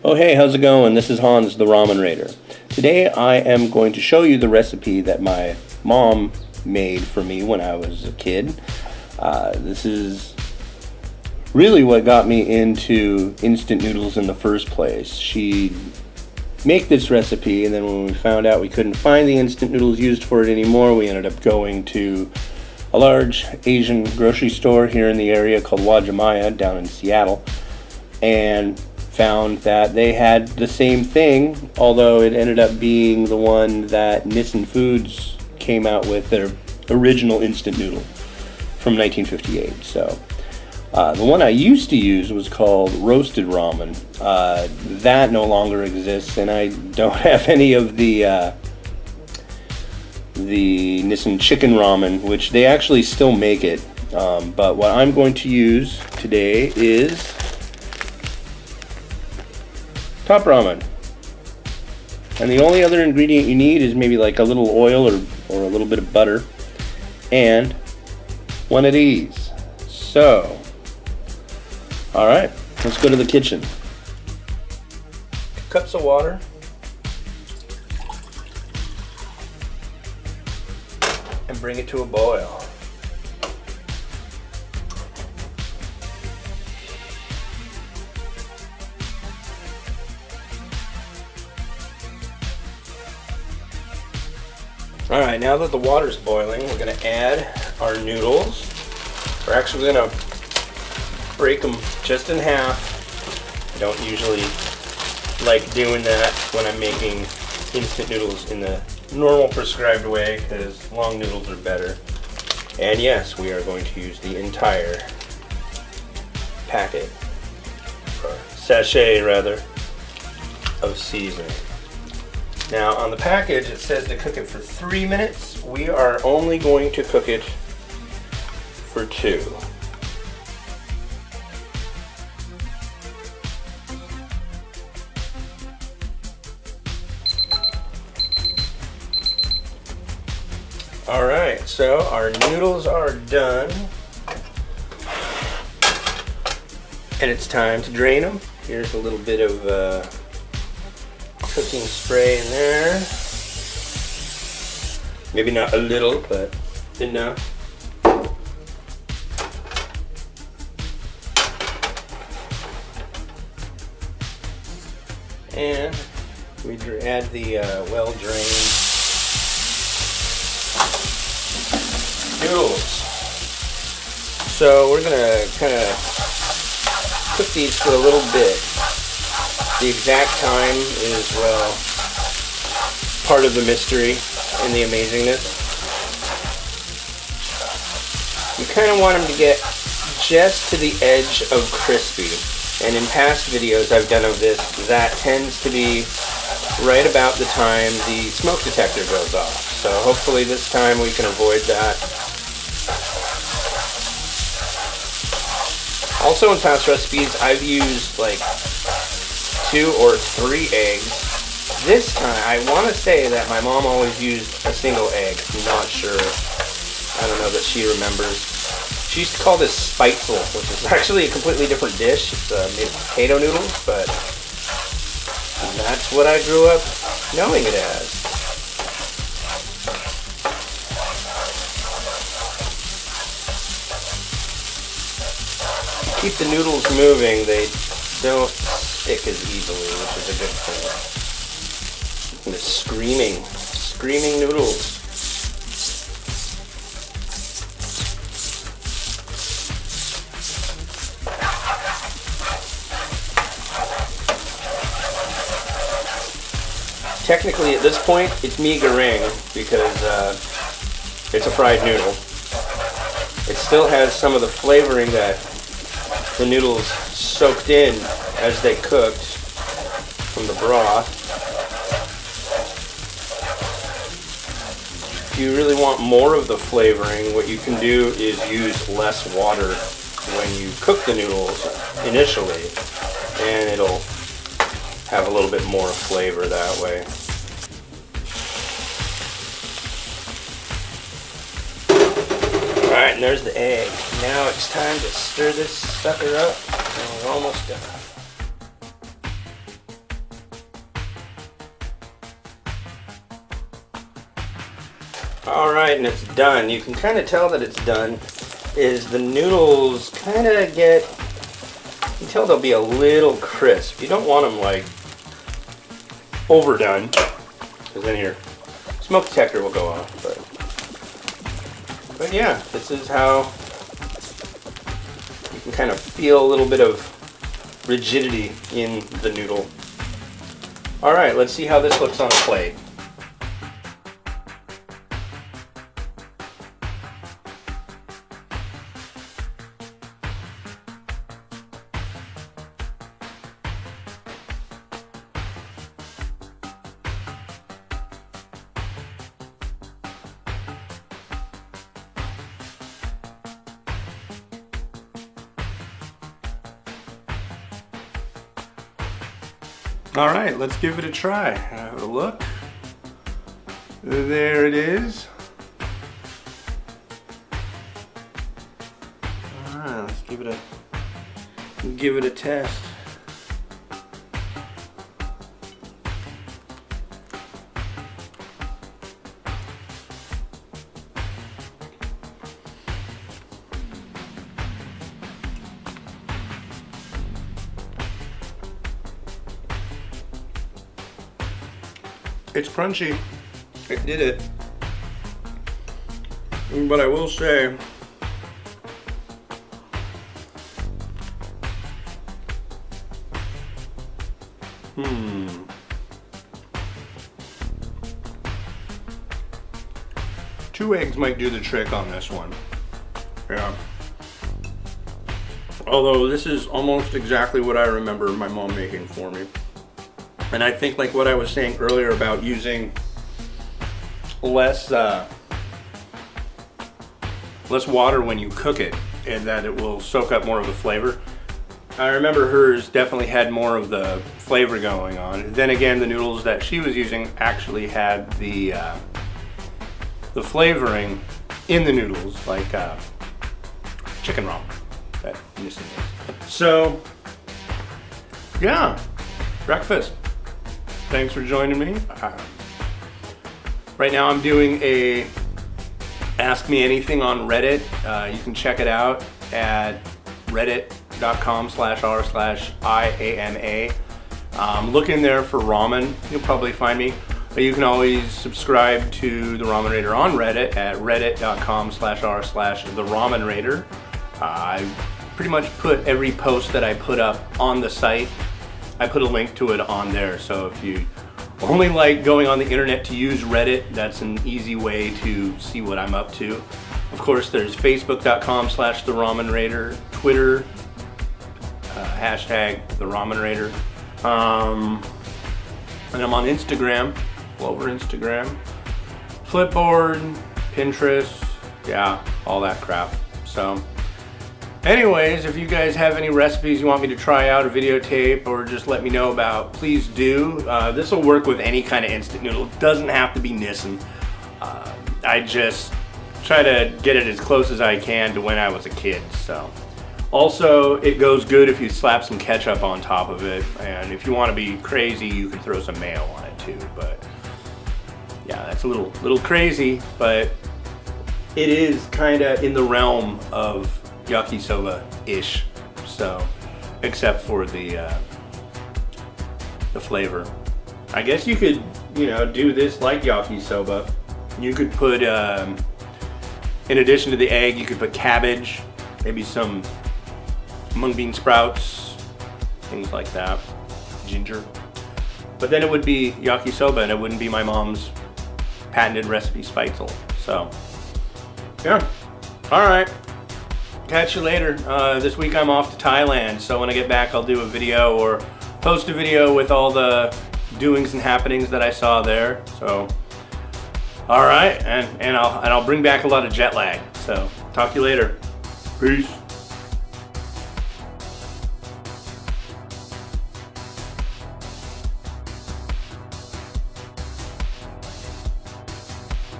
Oh hey, how's it going? This is Hans the Ramen Raider. Today I am going to show you the recipe that my mom made for me when I was a kid. This is really what got me into instant noodles in the first place. She'd make this recipe, and then when we found out we couldn't find the instant noodles used for it anymore, we ended up going to a large Asian grocery store here in the area called Wajimaya down in Seattle, and found that they had the same thing, although it ended up being the one that Nissin Foods came out with, their original instant noodle from 1958. So the one I used to use was called roasted ramen. That no longer exists, and I don't have any of the Nissin chicken ramen, which they actually still make it. But what I'm going to use today is top ramen. And the only other ingredient you need is maybe like a little oil or a little bit of butter and one of these. So, alright, let's go to the kitchen. 2 cups of water. And bring it to a boil. Alright, now that the water's boiling, we're going to add our noodles. We're actually going to break them just in half. I don't usually like doing that when I'm making instant noodles in the normal prescribed way, because long noodles are better. And yes, we are going to use the entire packet, or sachet rather, of seasoning. Now on the package it says to cook it for 3 minutes. We are only going to cook it for 2. Alright, so our noodles are done. And it's time to drain them. Here's a little bit of cooking spray in there. Maybe not a little, but enough. And we add the well-drained noodles. So we're gonna kind of cook these for a little bit. The exact time is, well, part of the mystery and the amazingness. You kind of want them to get just to the edge of crispy. And in past videos I've done of this, that tends to be right about the time the smoke detector goes off. So hopefully this time we can avoid that. Also in past recipes I've used like 2 or 3 eggs. This time, I want to say that my mom always used a single egg. I'm not sure. I don't know that she remembers. She used to call this spitzel, which is actually a completely different dish. It's made of potato noodles, but that's what I grew up knowing it as. Keep the noodles moving. They don't stick as easily, which is a good thing. And the screaming noodles. Technically at this point it's mee goreng because it's a fried noodle. It still has some of the flavoring that the noodles soaked in as they cooked from the broth. If you really want more of the flavoring, what you can do is use less water when you cook the noodles initially, and it'll have a little bit more flavor that way. Alright, and there's the egg. Now it's time to stir this sucker up, and we're almost done. Alright, and it's done. You can kind of tell that it's done is the noodles kind of get, you can tell they'll be a little crisp. You don't want them like overdone, because then your smoke detector will go off. But yeah, this is how you can kind of feel a little bit of rigidity in the noodle. Alright, let's see how this looks on a plate. Alright, let's give it a try. Have a look. There it is. Alright, let's give it a test. It's crunchy. It did it. But I will say, two eggs might do the trick on this one. Yeah. Although this is almost exactly what I remember my mom making for me. And I think, like what I was saying earlier about using less water when you cook it, and that it will soak up more of the flavor. I remember hers definitely had more of the flavor going on. Then again, the noodles that she was using actually had the flavoring in the noodles, like chicken ramen. That missing is. So yeah, breakfast. Thanks for joining me. Right now I'm doing a Ask Me Anything on Reddit. You can check it out at reddit.com/r/IAMA. Look in there for ramen. You'll probably find me. But you can always subscribe to The Ramen Raider on Reddit at reddit.com/r/TheRamenRaider. I pretty much put every post that I put up on the site. I put a link to it on there, so if you only like going on the internet to use Reddit, that's an easy way to see what I'm up to. Of course, there's facebook.com/TheRamenRaider, Twitter, hashtag TheRamenRaider, and I'm on Instagram, all over Instagram, Flipboard, Pinterest, yeah, all that crap. So anyways, if you guys have any recipes you want me to try out or videotape or just let me know about, please do. This will work with any kind of instant noodle. It doesn't have to be Nissin. I just try to get it as close as I can to when I was a kid. So, also, it goes good if you slap some ketchup on top of it. And if you want to be crazy, you can throw some mayo on it too. But yeah, that's a little crazy, but it is kind of in the realm of yakisoba-ish, so except for the flavor. I guess you could, do this like yakisoba. You could put, in addition to the egg, you could put cabbage, maybe some mung bean sprouts, things like that, ginger. But then it would be yakisoba, and it wouldn't be my mom's patented recipe spitzel. So, yeah. All right. Catch you later. This week I'm off to Thailand, so when I get back I'll do a video or post a video with all the doings and happenings that I saw there. So, all right, and I'll bring back a lot of jet lag. So, talk to you later. Peace.